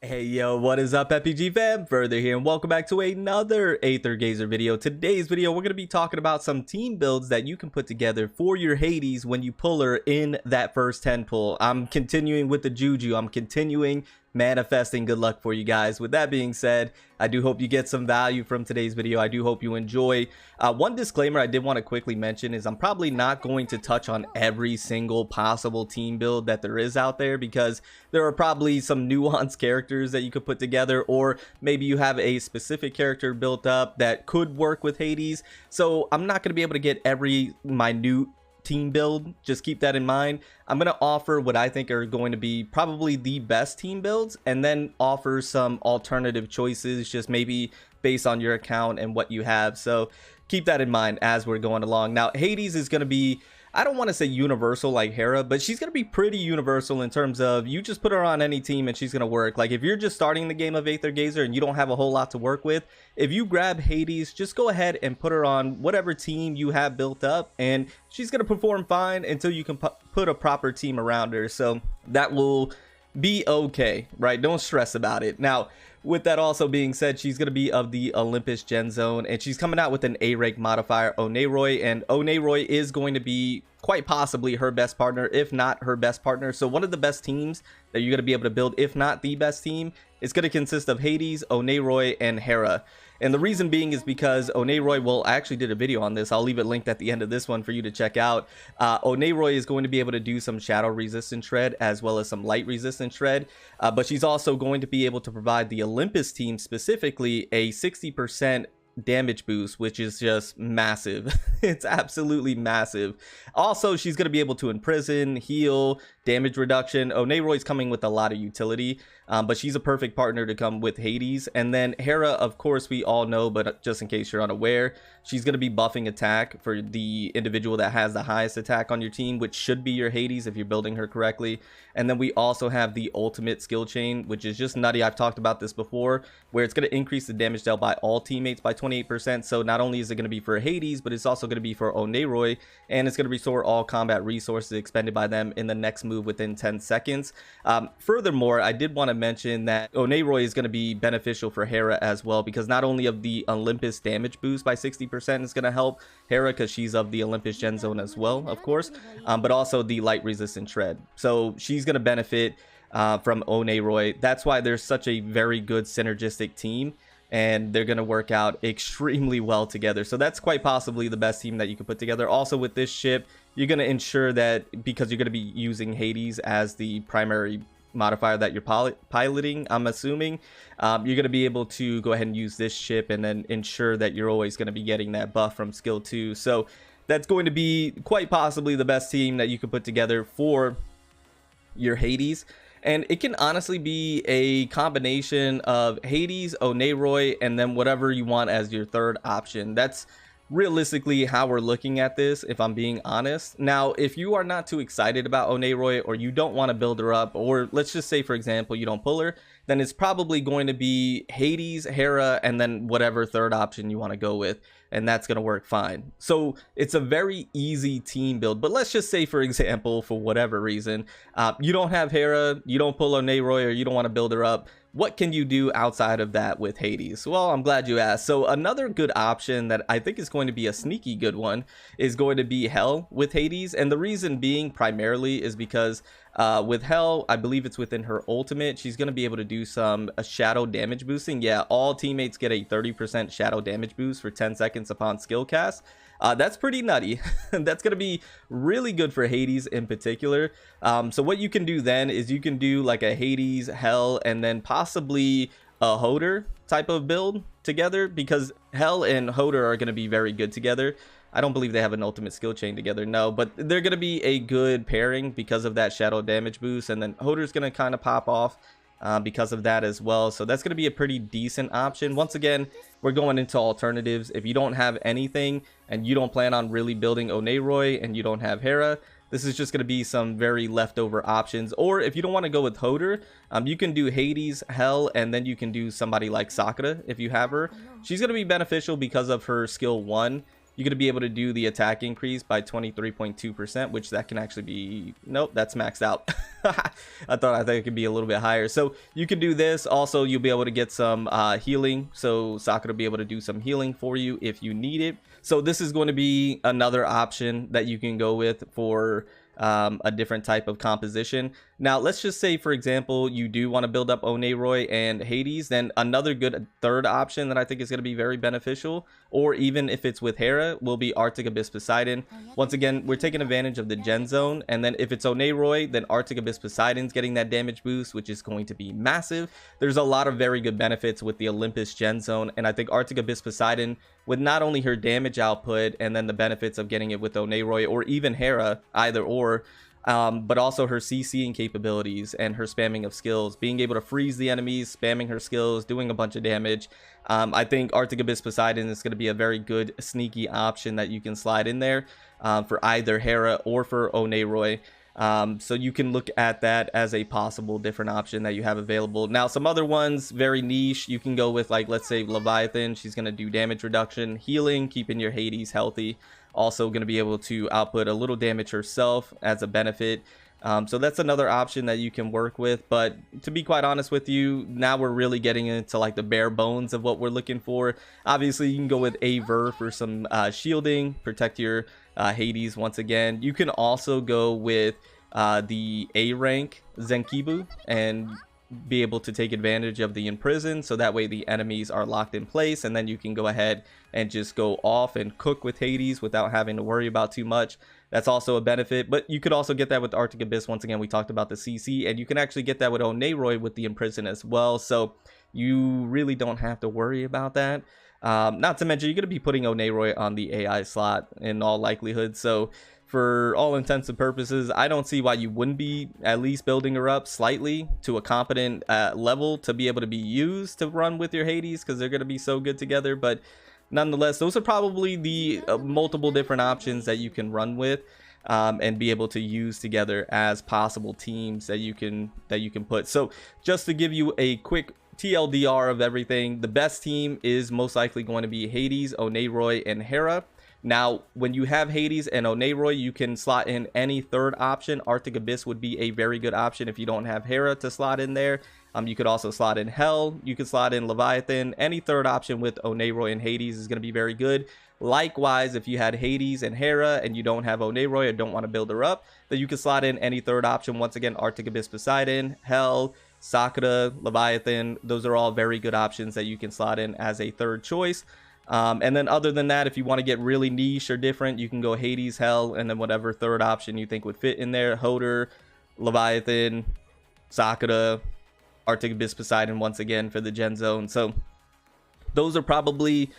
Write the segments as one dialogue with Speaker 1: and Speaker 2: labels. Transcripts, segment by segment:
Speaker 1: Hey yo, what is up FPG fam? Further here and welcome back to another Aether Gazer video. Today's video we're going to be talking about some team builds that you can put together for your Hades when you pull her in that first 10 pull. I'm continuing with the Juju. I'm continuing manifesting good luck for you guys. With that being said, I do hope you get some value from today's video. I do hope you enjoy. One disclaimer I did want to quickly mention is I'm probably not going to touch on every single possible team build that there is out there, because there are probably some nuanced characters that you could put together, or maybe you have a specific character built up that could work with Hades. So I'm not going to be able to get every minute team build. Just keep that in mind. I'm going to offer what I think are going to be probably the best team builds, and then offer some alternative choices, just maybe based on your account and what you have. So keep that in mind as we're going along. Now Hades is going to be, I don't want to say universal like Hera, but she's going to be pretty universal in terms of you just put her on any team and she's going to work. Like if you're just starting the game of Aether Gazer and you don't have a whole lot to work with, if you grab Hades, just go ahead and put her on whatever team you have built up and she's going to perform fine until you can put a proper team around her. So that will be okay, right? Don't stress about it. Now, with that also being said, she's going to be of the Olympus Gen Zone, and she's coming out with an A rank modifier, Oneroy, and Oneroy is going to be quite possibly her best partner, if not her best partner. So one of the best teams that you're going to be able to build, if not the best team, is going to consist of Hades, Oneroy, and Hera. And the reason being is because Oneroy, well, I actually did a video on this. I'll leave it linked at the end of this one for you to check out. Oneroy is going to be able to do some shadow resistant shred as well as some light resistant shred. But she's also going to be able to provide the Olympus team specifically a 60% damage boost, which is just massive. It's absolutely massive. Also, she's going to be able to imprison, heal, damage reduction. Oneroy's coming with a lot of utility, but she's a perfect partner to come with Hades. And then Hera, of course, we all know, but just in case you're unaware, she's going to be buffing attack for the individual that has the highest attack on your team, which should be your Hades if you're building her correctly. And then we also have the ultimate skill chain, which is just nutty. I've talked about this before, where it's going to increase the damage dealt by all teammates by 28%. So not only is it going to be for Hades, but it's also going to be for Oneroy, and it's going to restore all combat resources expended by them in the next move within 10 seconds. Furthermore, I did want to mention that Oneroy is going to be beneficial for Hera as well, because not only of the Olympus damage boost by 60% is going to help Hera, because she's of the Olympus Gen Zone as well, of course, but also the light resistant shred. So she's going to benefit from Oneroy. That's why there's such a very good synergistic team, and they're going to work out extremely well together. So that's quite possibly the best team that you could put together. Also with this ship, you're going to ensure that, because you're going to be using Hades as the primary modifier that you're piloting, I'm assuming, you're going to be able to go ahead and use this ship and then ensure that you're always going to be getting that buff from skill 2. So that's going to be quite possibly the best team that you could put together for your Hades. And it can honestly be a combination of Hades, Oneroy, and then whatever you want as your third option. That's realistically how we're looking at this, if I'm being honest. Now, if you are not too excited about Oneroy, or you don't want to build her up, or let's just say, for example, you don't pull her, then it's probably going to be Hades, Hera, and then whatever third option you want to go with, and that's going to work fine. So it's a very easy team build. But let's just say, for example, for whatever reason, you don't have Hera, you don't pull Oneroy, or you don't want to build her up. What can you do outside of that with Hades? Well, I'm glad you asked. So another good option that I think is going to be a sneaky good one is going to be Hell with Hades. And the reason being primarily is because with Hell, I believe it's within her ultimate, she's going to be able to do some shadow damage boosting. Yeah, all teammates get a 30% shadow damage boost for 10 seconds upon skill cast. That's pretty nutty. That's going to be really good for Hades in particular. So what you can do then is you can do like a Hades, Hell, and then possibly a Hoder type of build together, because Hell and Hoder are going to be very good together. I don't believe they have an ultimate skill chain together, no, but they're going to be a good pairing because of that shadow damage boost, and then Hoder's going to kind of pop off because of that as well. So that's going to be a pretty decent option. Once again, we're going into alternatives. If you don't have anything and you don't plan on really building Oneroy and you don't have Hera, this is just going to be some very leftover options. Or if you don't want to go with Hoder, you can do Hades, Hell, and then you can do somebody like Sakura if you have her. She's going to be beneficial because of her skill 1. you're going to be able to do the attack increase by 23.2%, which that can actually be, nope, that's maxed out. I thought it could be a little bit higher. So you can do this. Also, you'll be able to get some healing. So Sakura will be able to do some healing for you if you need it. So this is going to be another option that you can go with for a different type of composition. Now let's just say, for example, you do want to build up Oneroy and Hades, then another good third option that I think is going to be very beneficial, or even if it's with Hera, will be Arctic Abyss Poseidon. Once again, we're taking advantage of the gen zone, and then if it's Oneroy, then Arctic Abyss Poseidon's getting that damage boost, which is going to be massive. There's a lot of very good benefits with the Olympus gen zone, and I think Arctic Abyss Poseidon, with not only her damage output and then the benefits of getting it with Oneroy or even Hera, either or, but also her CCing capabilities and her spamming of skills, being able to freeze the enemies, spamming her skills, doing a bunch of damage. I think Arctic Abyss Poseidon is going to be a very good sneaky option that you can slide in there for either Hera or for Oneroy. So you can look at that as a possible different option that you have available. Now, some other ones, very niche, you can go with, like, let's say Leviathan. She's going to do damage reduction, healing, keeping your Hades healthy. Also going to be able to output a little damage herself as a benefit. So that's another option that you can work with. But to be quite honest with you, now we're really getting into like the bare bones of what we're looking for. Obviously, you can go with Aether for some shielding, protect your Hades once again. You can also go with the A rank Zenkibu and be able to take advantage of the imprison, so that way the enemies are locked in place, and then you can go ahead and just go off and cook with Hades without having to worry about too much. That's also a benefit, but you could also get that with Arctic Abyss. Once again, we talked about the CC, and you can actually get that with Oneroy with the imprison as well, so you really don't have to worry about that. Not to mention, you're going to be putting Oneroy on the AI slot in all likelihood, so for all intents and purposes, I don't see why you wouldn't be at least building her up slightly to a competent level to be able to be used to run with your Hades, because they're going to be so good together. But nonetheless, those are probably the multiple different options that you can run with and be able to use together as possible teams that you can put. So just to give you a quick TLDR of everything, the best team is most likely going to be Hades, Oneroy, and Hera. Now, when you have Hades and Oneroy, you can slot in any third option. Arctic Abyss would be a very good option if you don't have Hera to slot in there. You could also slot in Hell. You could slot in Leviathan. Any third option with Oneroy and Hades is going to be very good. Likewise, if you had Hades and Hera and you don't have Oneroy or don't want to build her up, then you can slot in any third option. Once again, Arctic Abyss Poseidon, Hell, Sakura, Leviathan. Those are all very good options that you can slot in as a third choice. And then other than that, if you want to get really niche or different, you can go Hades, Hell, and then whatever third option you think would fit in there. Hoder, Leviathan, Sakura, Arctic Abyss Poseidon once again for the gen zone. So those are probably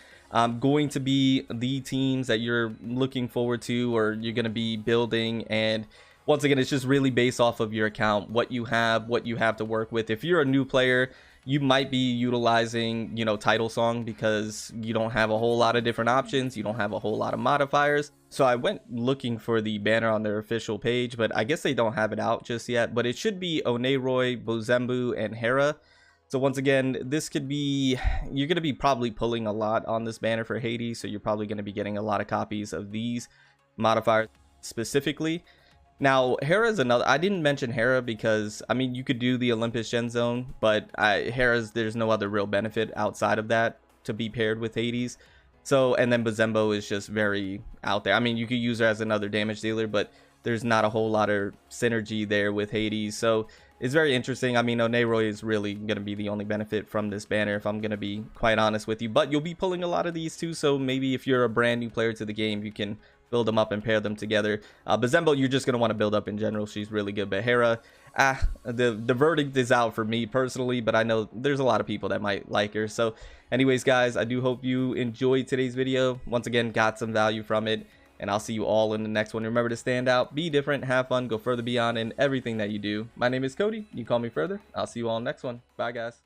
Speaker 1: going to be the teams that you're looking forward to or you're going to be building. And once again, it's just really based off of your account, what you have to work with. If you're a new player, you might be utilizing, Title Song because you don't have a whole lot of different options. You don't have a whole lot of modifiers. So I went looking for the banner on their official page, but I guess they don't have it out just yet. But it should be Oneroy, Bozembu, and Hera. So once again, this could be, you're going to be probably pulling a lot on this banner for Hades. So you're probably going to be getting a lot of copies of these modifiers specifically. Now, Hera is another. I didn't mention Hera because, I mean, you could do the Olympus Gen Zone, but there's no other real benefit outside of that to be paired with Hades. So, and then Bozembu is just very out there. I mean, you could use her as another damage dealer, but there's not a whole lot of synergy there with Hades. So, it's very interesting. I mean, Oneroy is really going to be the only benefit from this banner, if I'm going to be quite honest with you. But you'll be pulling a lot of these too, so maybe if you're a brand new player to the game, you can build them up and pair them together. Bozembu, you're just going to want to build up in general. She's really good. But Hera, the verdict is out for me personally, but I know there's a lot of people that might like her. So anyways, guys, I do hope you enjoyed today's video. Once again, got some value from it, and I'll see you all in the next one. Remember to stand out, be different, have fun, go further beyond in everything that you do. My name is Cody. You call me further. I'll see you all next one. Bye, guys.